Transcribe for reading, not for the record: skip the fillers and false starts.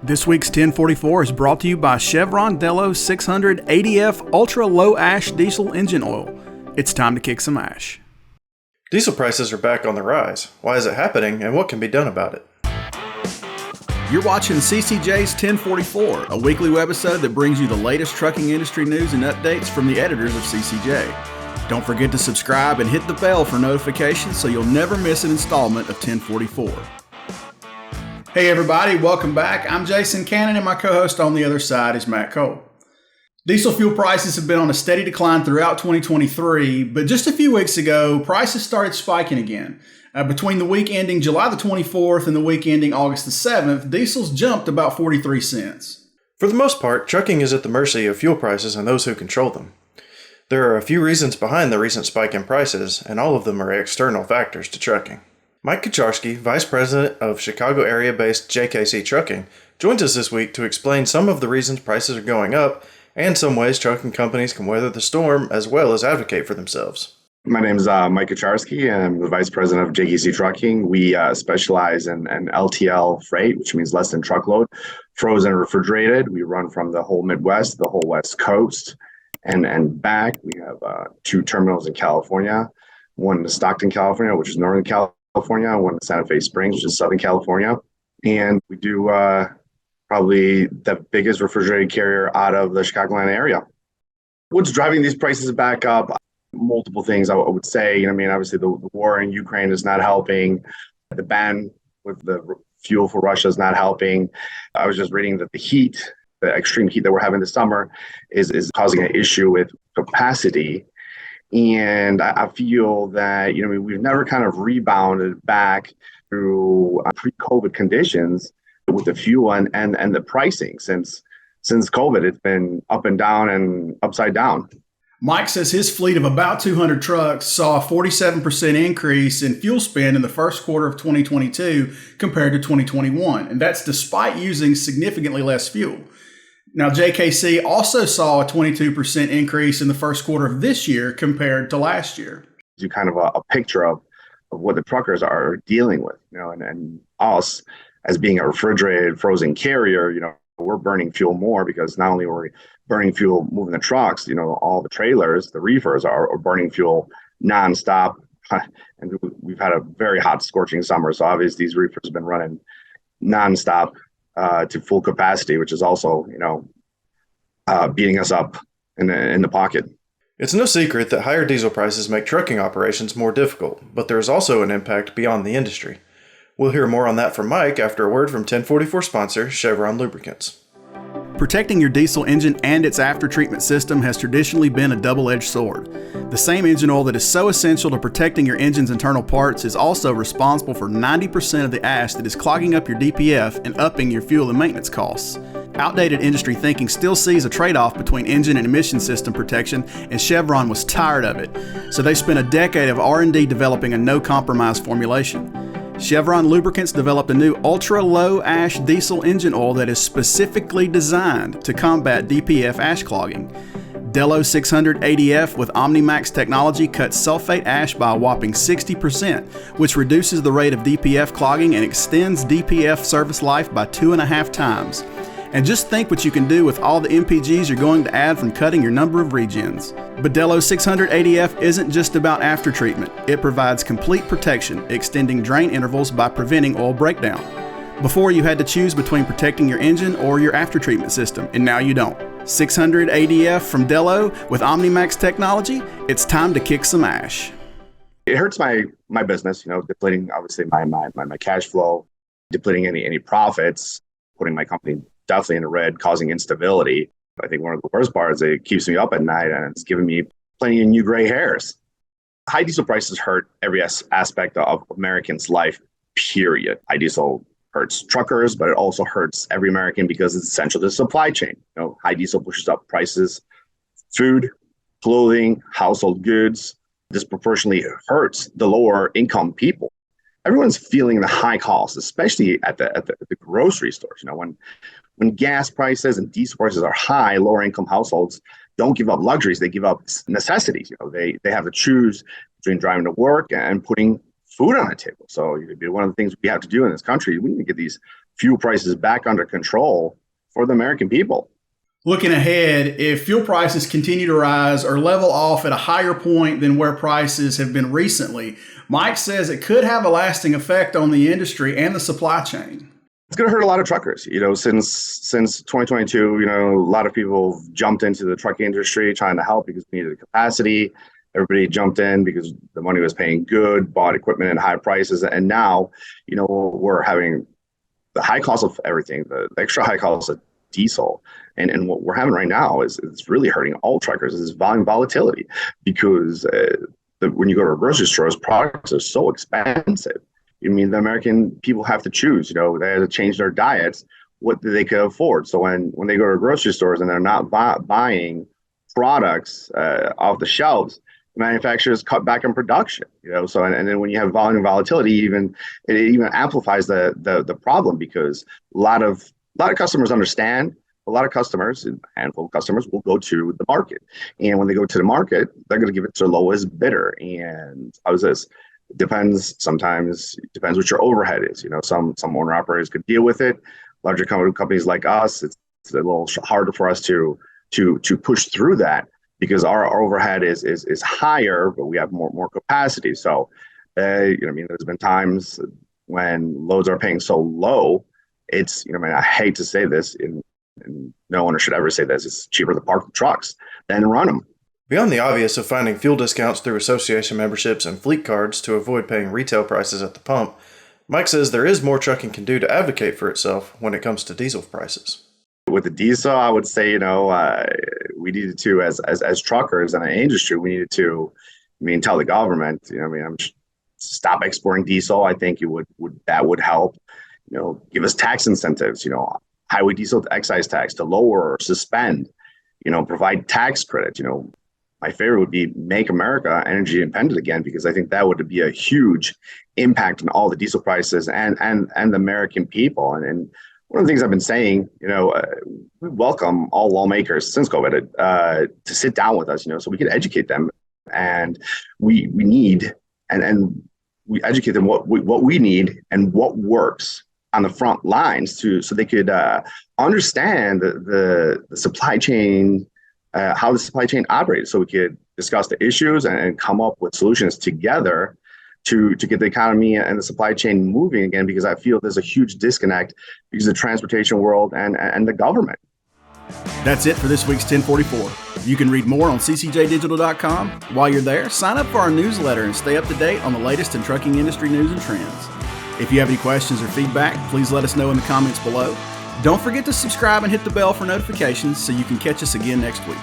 This week's 1044 is brought to you by Chevron Delo 600 ADF Ultra Low Ash Diesel Engine Oil. It's time to kick some ash. Diesel prices are back on the rise. Why is it happening, and what can be done about it? You're watching CCJ's 1044, a weekly webisode that brings you the latest trucking industry news and updates from the editors of CCJ. Don't forget to subscribe and hit the bell for notifications so you'll never miss an installment of 1044. Hey everybody, welcome back. I'm Jason Cannon and my co-host on the other side is Matt Cole. Diesel fuel prices have been on a steady decline throughout 2023, but just a few weeks ago, prices started spiking again. Between the week ending July the 24th and the week ending August the 7th, diesels jumped about 43 cents. For the most part, trucking is at the mercy of fuel prices and those who control them. There are a few reasons behind the recent spike in prices, and all of them are external factors to trucking. Mike Kucharski, Vice President of Chicago-area-based JKC Trucking, joins us this week to explain some of the reasons prices are going up and some ways trucking companies can weather the storm as well as advocate for themselves. My name is Mike Kucharski, and I'm the Vice President of JKC Trucking. We specialize in LTL freight, which means less than truckload, frozen and refrigerated. We run from the whole Midwest, the whole West Coast, and back. We have two terminals in California, one in Stockton, California, which is Northern California, one in Santa Fe Springs, which is Southern California. And we do probably the biggest refrigerated carrier out of the Chicago-area area. What's driving these prices back up? Multiple things I would say. Obviously the war in Ukraine is not helping. The ban with the fuel for Russia is not helping. I was just reading that the extreme heat that we're having this summer is causing an issue with capacity. And I feel that, we've never kind of rebounded back through pre-COVID conditions with the fuel and the pricing. Since COVID, it's been up and down and upside down. Mike says his fleet of about 200 trucks saw a 47% increase in fuel spend in the first quarter of 2022 compared to 2021, and that's despite using significantly less fuel. Now, JKC also saw a 22% increase in the first quarter of this year compared to last year. You kind of a picture of what the truckers are dealing with, and us as being a refrigerated frozen carrier, we're burning fuel more because not only are we burning fuel moving the trucks, all the trailers, the reefers are burning fuel nonstop. And we've had a very hot, scorching summer. So obviously these reefers have been running nonstop to full capacity, which is also, beating us up in the pocket. It's no secret that higher diesel prices make trucking operations more difficult, but there is also an impact beyond the industry. We'll hear more on that from Mike after a word from 1044 sponsor Chevron Lubricants. Protecting your diesel engine and its after-treatment system has traditionally been a double-edged sword. The same engine oil that is so essential to protecting your engine's internal parts is also responsible for 90% of the ash that is clogging up your DPF and upping your fuel and maintenance costs. Outdated industry thinking still sees a trade-off between engine and emission system protection, and Chevron was tired of it. So they spent a decade of R&D developing a no-compromise formulation. Chevron Lubricants developed a new ultra-low ash diesel engine oil that is specifically designed to combat DPF ash clogging. Delo 600 ADF with OmniMax technology cuts sulfate ash by a whopping 60%, which reduces the rate of DPF clogging and extends DPF service life by 2.5 times. And just think what you can do with all the MPGs you're going to add from cutting your number of regens. But Delo 600 ADF isn't just about aftertreatment. It provides complete protection, extending drain intervals by preventing oil breakdown. Before you had to choose between protecting your engine or your aftertreatment system, and now you don't. 600 ADF from Delo with OmniMax technology, it's time to kick some ash. It hurts my business, depleting obviously my cash flow, depleting any profits, putting my company definitely in the red, causing instability. I think one of the worst parts, it keeps me up at night and it's giving me plenty of new gray hairs. High diesel prices hurt every aspect of Americans' life, period. High diesel hurts truckers, but it also hurts every American because it's essential to the supply chain. High diesel pushes up prices, food, clothing, household goods, disproportionately hurts the lower income people. Everyone's feeling the high costs, especially at the grocery stores. When gas prices and diesel prices are high, lower income households don't give up luxuries; they give up necessities. They have to choose between driving to work and putting food on the table. So one of the things we have to do in this country, we need to get these fuel prices back under control for the American people. Looking ahead, if fuel prices continue to rise or level off at a higher point than where prices have been recently, Mike says it could have a lasting effect on the industry and the supply chain. It's going to hurt a lot of truckers. Since 2022, a lot of people jumped into the trucking industry trying to help because we needed capacity. Everybody jumped in because the money was paying good, bought equipment at high prices. And now, we're having the high cost of everything, the extra high cost of diesel. And what we're having right now is it's really hurting all truckers is volume volatility because when you go to grocery stores, products are so expensive. The American people have to choose, they have to change their diets, what they can afford. So when they go to grocery stores and they're not products off the shelves, manufacturers cut back on production, so and then when you have volume volatility, it even amplifies the problem because a lot of customers understand. A lot of customers, a handful of customers, will go to the market, and when they go to the market, they're going to give it to the lowest bidder. And how's this? Sometimes it depends what your overhead is. Some owner operators could deal with it. Larger companies like us, it's a little harder for us to push through that because our overhead is higher, but we have more capacity. So, there's been times when loads are paying so low. It's I hate to say this, and no owner should ever say this. It's cheaper to park the trucks than run them. Beyond the obvious of finding fuel discounts through association memberships and fleet cards to avoid paying retail prices at the pump, Mike says there is more trucking can do to advocate for itself when it comes to diesel prices. With the diesel, I would say, we needed to, as truckers and an industry, we needed to, tell the government, stop exporting diesel. I think that would help, give us tax incentives, highway diesel excise tax to lower or suspend, provide tax credits. My favorite would be make America energy independent again, because I think that would be a huge impact on all the diesel prices and the American people. And one of the things I've been saying, we welcome all lawmakers since COVID to sit down with us, so we can educate them. And we need, and we educate them what we need and what works on the front lines so they could understand the supply chain, how the supply chain operates, so we could discuss the issues and come up with solutions together to get the economy and the supply chain moving again, because I feel there's a huge disconnect because of the transportation world and the government. That's it for this week's 1044. You can read more on ccjdigital.com. While you're there, sign up for our newsletter and stay up to date on the latest in trucking industry news and trends. If you have any questions or feedback, please let us know in the comments below. Don't forget to subscribe and hit the bell for notifications so you can catch us again next week.